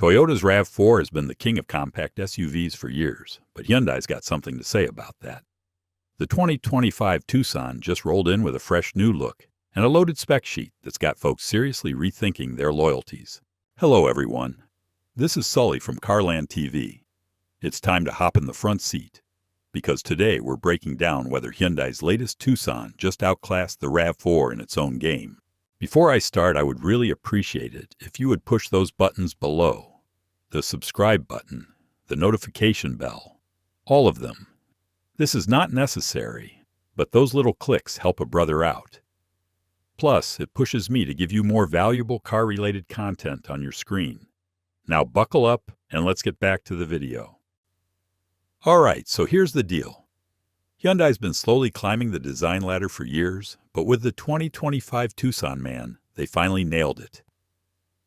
Toyota's RAV4 has been the king of compact SUVs for years, but Hyundai's got something to say about that. The 2025 Tucson just rolled in with a fresh new look and a loaded spec sheet that's got folks seriously rethinking their loyalties. Hello everyone, this is Sully from CarlandTV. It's time to hop in the front seat, because today we're breaking down whether Hyundai's latest Tucson just outclassed the RAV4 in its own game. Before I start, I would really appreciate it if you would push those buttons below. The subscribe button, the notification bell, all of them. This is not necessary, but those little clicks help a brother out. Plus, it pushes me to give you more valuable car-related content on your screen. Now buckle up and let's get back to the video. Alright, so here's the deal. Hyundai's been slowly climbing the design ladder for years, but with the 2025 Tucson, man, they finally nailed it.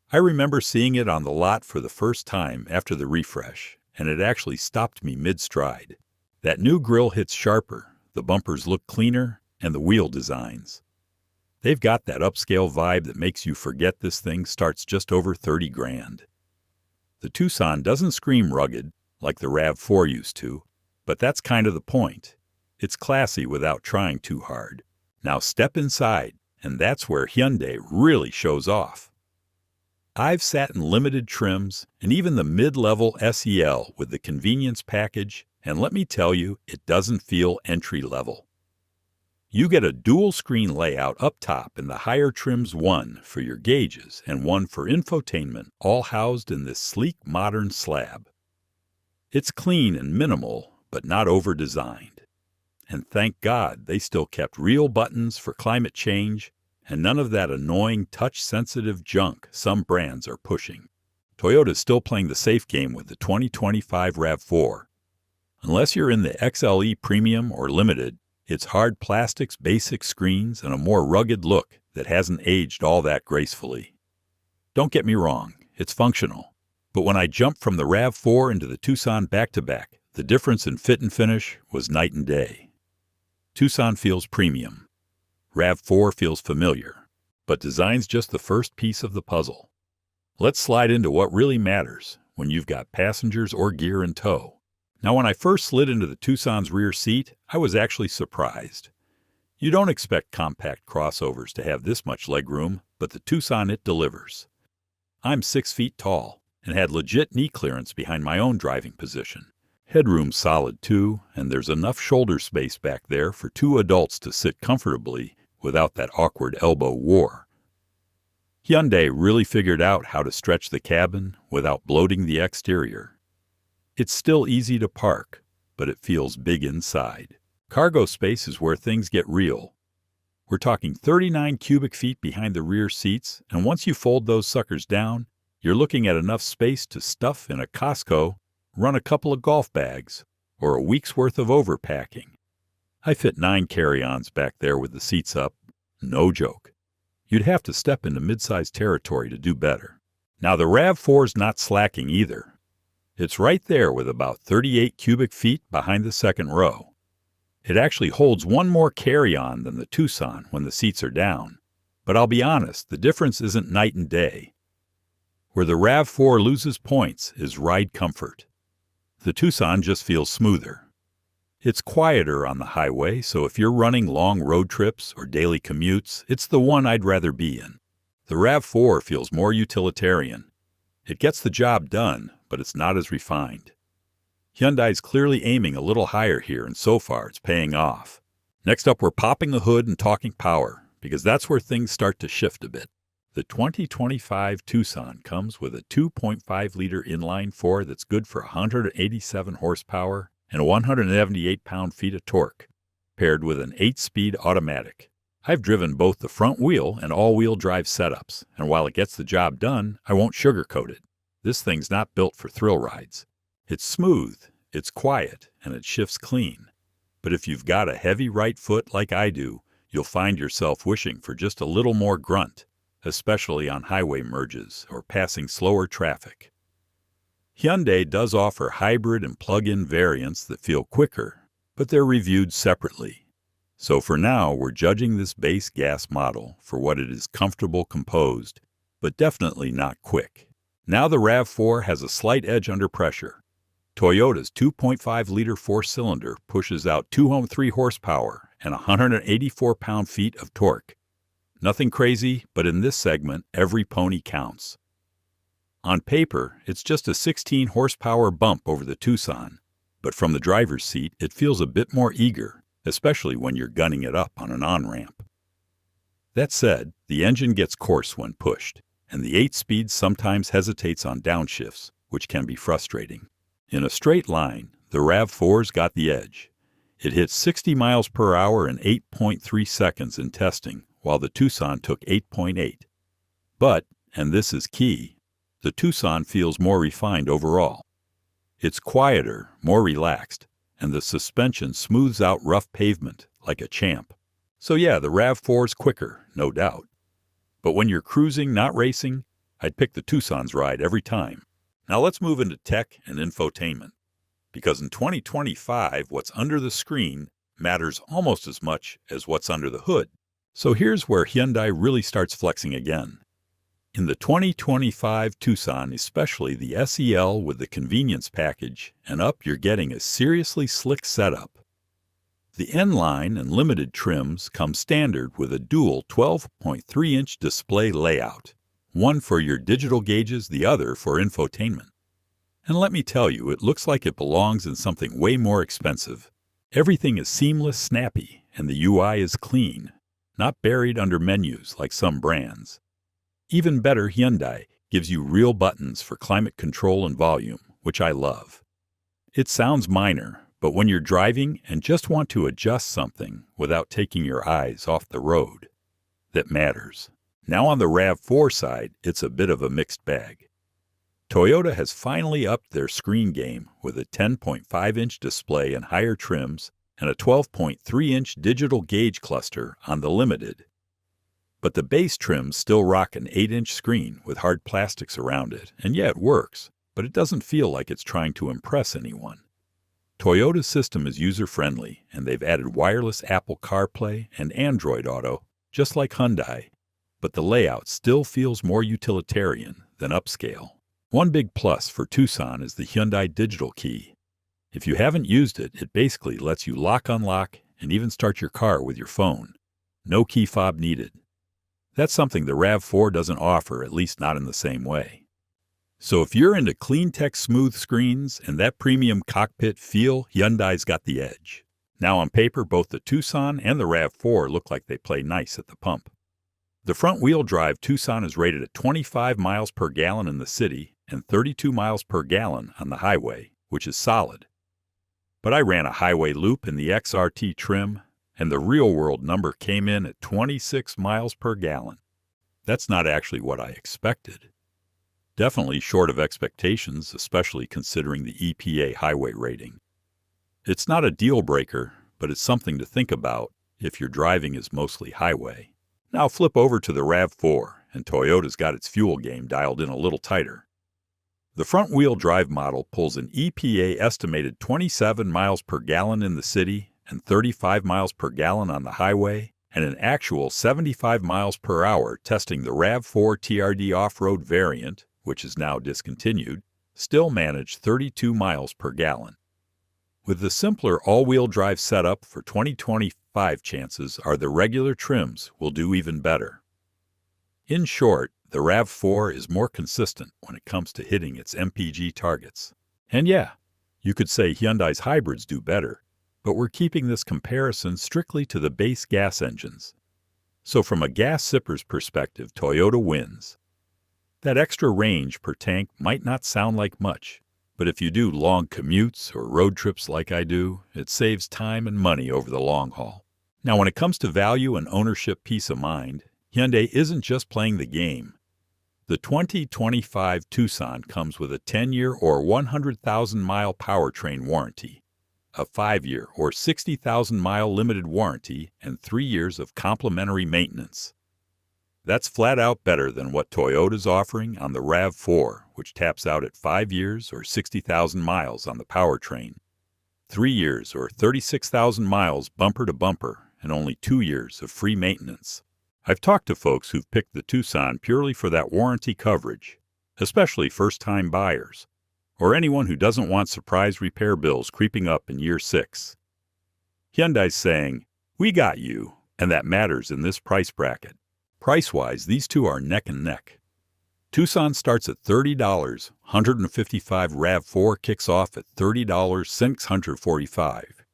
I remember seeing it on the lot for the first time after the refresh, and it actually stopped me mid-stride. That new grille hits sharper, the bumpers look cleaner, and the wheel designs. They've got that upscale vibe that makes you forget this thing starts just over 30 grand. The Tucson doesn't scream rugged like the RAV4 used to, but that's kind of the point. It's classy without trying too hard. Now step inside, and that's where Hyundai really shows off. I've sat in limited trims and even the mid-level SEL with the convenience package, and let me tell you, it doesn't feel entry-level. You get a dual-screen layout up top in the higher trims, one for your gauges and one for infotainment, all housed in this sleek modern slab. It's clean and minimal, but not over-designed. And thank God they still kept real buttons for climate change and none of that annoying touch-sensitive junk some brands are pushing. Toyota's still playing the safe game with the 2025 RAV4. Unless you're in the XLE Premium or Limited, it's hard plastics, basic screens, and a more rugged look that hasn't aged all that gracefully. Don't get me wrong, it's functional. But when I jumped from the RAV4 into the Tucson back-to-back, the difference in fit and finish was night and day. Tucson feels premium. RAV4 feels familiar. But design's just the first piece of the puzzle. Let's slide into what really matters when you've got passengers or gear in tow. Now, when I first slid into the Tucson's rear seat, I was actually surprised. You don't expect compact crossovers to have this much legroom, but the Tucson, it delivers. I'm 6 feet tall and had legit knee clearance behind my own driving position. Headroom's solid too, and there's enough shoulder space back there for two adults to sit comfortably without that awkward elbow war. Hyundai really figured out how to stretch the cabin without bloating the exterior. It's still easy to park, but it feels big inside. Cargo space is where things get real. We're talking 39 cubic feet behind the rear seats, and once you fold those suckers down, you're looking at enough space to stuff in a Costco, run a couple of golf bags, or a week's worth of overpacking. I fit 9 carry-ons back there with the seats up. No joke. You'd have to step into mid-sized territory to do better. Now the RAV4's not slacking either. It's right there with about 38 cubic feet behind the second row. It actually holds one more carry-on than the Tucson when the seats are down. But I'll be honest, the difference isn't night and day. Where the RAV4 loses points is ride comfort. The Tucson just feels smoother. It's quieter on the highway, so if you're running long road trips or daily commutes, it's the one I'd rather be in. The RAV4 feels more utilitarian. It gets the job done, but it's not as refined. Hyundai's clearly aiming a little higher here, and so far it's paying off. Next up, we're popping the hood and talking power, because that's where things start to shift a bit. The 2025 Tucson comes with a 2.5-liter inline-4 that's good for 187 horsepower and 178 pound-feet of torque, paired with an 8-speed automatic. I've driven both the front wheel and all-wheel drive setups, and while it gets the job done, I won't sugarcoat it. This thing's not built for thrill rides. It's smooth, it's quiet, and it shifts clean. But if you've got a heavy right foot like I do, you'll find yourself wishing for just a little more grunt, especially on highway merges or passing slower traffic. Hyundai does offer hybrid and plug-in variants that feel quicker, but they're reviewed separately. So for now, we're judging this base gas model for what it is comfortable composed, but definitely not quick. Now the RAV4 has a slight edge under pressure. Toyota's 2.5-liter four-cylinder pushes out 203 horsepower and 184 pound-feet of torque. Nothing crazy, but in this segment, every pony counts. On paper, it's just a 16 horsepower bump over the Tucson, but from the driver's seat, it feels a bit more eager, especially when you're gunning it up on an on-ramp. That said, the engine gets coarse when pushed, and the 8-speed sometimes hesitates on downshifts, which can be frustrating. In a straight line, the RAV4's got the edge. It hit 60 miles per hour in 8.3 seconds in testing, while the Tucson took 8.8. But, and this is key, the Tucson feels more refined overall. It's quieter, more relaxed, and the suspension smooths out rough pavement like a champ. So yeah, the RAV4's quicker, no doubt. But when you're cruising, not racing, I'd pick the Tucson's ride every time. Now let's move into tech and infotainment. Because in 2025, what's under the screen matters almost as much as what's under the hood. So here's where Hyundai really starts flexing again. In the 2025 Tucson, especially the SEL with the convenience package, and up you're getting a seriously slick setup. The N-Line and limited trims come standard with a dual 12.3-inch display layout, one for your digital gauges, the other for infotainment. And let me tell you, it looks like it belongs in something way more expensive. Everything is seamless, snappy, and the UI is clean, not buried under menus like some brands. Even better, Hyundai gives you real buttons for climate control and volume, which I love. It sounds minor, but when you're driving and just want to adjust something without taking your eyes off the road, that matters. Now on the RAV4 side, it's a bit of a mixed bag. Toyota has finally upped their screen game with a 10.5-inch display and higher trims and a 12.3-inch digital gauge cluster on the Limited. But the base trims still rock an 8-inch screen with hard plastics around it, and yeah, it works, but it doesn't feel like it's trying to impress anyone. Toyota's system is user-friendly, and they've added wireless Apple CarPlay and Android Auto, just like Hyundai, but the layout still feels more utilitarian than upscale. One big plus for Tucson is the Hyundai Digital Key. If you haven't used it, it basically lets you lock-unlock and even start your car with your phone. No key fob needed. That's something the RAV4 doesn't offer, at least not in the same way. So if you're into clean tech smooth screens and that premium cockpit feel, Hyundai's got the edge. Now on paper, both the Tucson and the RAV4 look like they play nice at the pump. The front-wheel drive Tucson is rated at 25 miles per gallon in the city and 32 miles per gallon on the highway, which is solid. But I ran a highway loop in the XRT trim, and the real-world number came in at 26 miles per gallon. That's not actually what I expected. Definitely short of expectations, especially considering the EPA highway rating. It's not a deal-breaker, but it's something to think about if your driving is mostly highway. Now flip over to the RAV4, and Toyota's got its fuel game dialed in a little tighter. The front-wheel drive model pulls an EPA estimated 27 miles per gallon in the city and 35 miles per gallon on the highway, and an actual 75 miles per hour testing the RAV4 TRD off-road variant, which is now discontinued, still managed 32 miles per gallon. With the simpler all-wheel drive setup for 2025, chances are the regular trims will do even better. In short, the RAV4 is more consistent when it comes to hitting its MPG targets. And yeah, you could say Hyundai's hybrids do better, but we're keeping this comparison strictly to the base gas engines. So from a gas sipper's perspective, Toyota wins. That extra range per tank might not sound like much, but if you do long commutes or road trips like I do, it saves time and money over the long haul. Now, when it comes to value and ownership peace of mind, Hyundai isn't just playing the game. The 2025 Tucson comes with a 10-year or 100,000-mile powertrain warranty, a 5-year or 60,000-mile limited warranty, and 3 years of complimentary maintenance. That's flat out better than what Toyota's offering on the RAV4, which taps out at 5 years or 60,000 miles on the powertrain, 3 years or 36,000 miles bumper to bumper, and only 2 years of free maintenance. I've talked to folks who've picked the Tucson purely for that warranty coverage. especially first-time buyers, or anyone who doesn't want surprise repair bills creeping up in year 6. Hyundai's saying, "We got you," and that matters in this price bracket. Price-wise, these two are neck and neck. Tucson starts at $30, 155 RAV4 kicks off at $30, 645.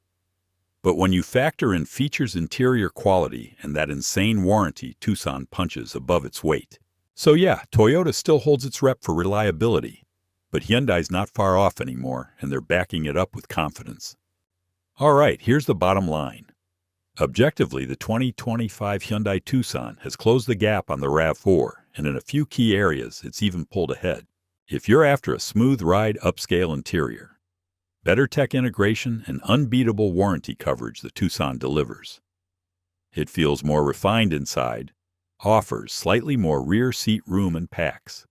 But when you factor in features, interior quality, and that insane warranty, Tucson punches above its weight. So yeah, Toyota still holds its rep for reliability, but Hyundai's not far off anymore, and they're backing it up with confidence. All right, here's the bottom line. Objectively, the 2025 Hyundai Tucson has closed the gap on the RAV4, and in a few key areas, it's even pulled ahead. If you're after a smooth ride, upscale interior, better tech integration, and unbeatable warranty coverage, the Tucson delivers. It feels more refined inside, offers slightly more rear seat room and packs,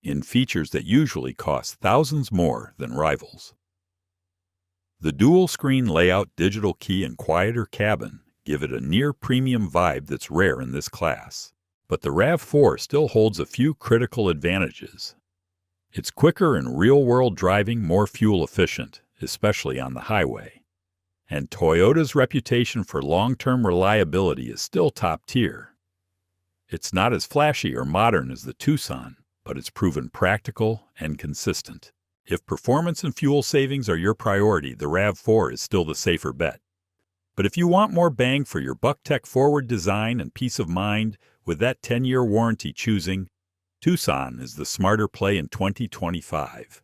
in features that usually cost thousands more than rivals. The dual-screen layout, digital key, and quieter cabin give it a near-premium vibe that's rare in this class. But the RAV4 still holds a few critical advantages. It's quicker in real-world driving, more fuel-efficient, especially on the highway. And Toyota's reputation for long-term reliability is still top-tier. It's not as flashy or modern as the Tucson, but it's proven practical and consistent. If performance and fuel savings are your priority, the RAV4 is still the safer bet. But if you want more bang for your buck, tech-forward design and peace of mind with that 10-year warranty, choosing Tucson is the smarter play in 2025.